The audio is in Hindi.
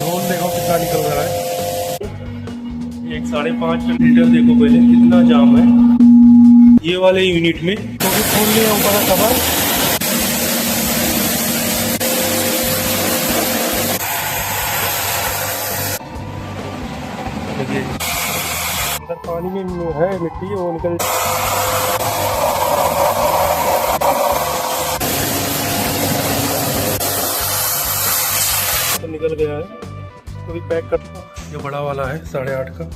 ढोल देखो कितना निकल रहा है। एक 5.5 लीटर देखो पहले कितना जाम है ये वाले यूनिट में। तो भी खोल लिया ऊपर का कवर। देखिए अंदर पानी में है मिट्टी, वो निकल तो निकल गया है। तो भी पैक करता हूँ। ये बड़ा वाला है 8.5 का।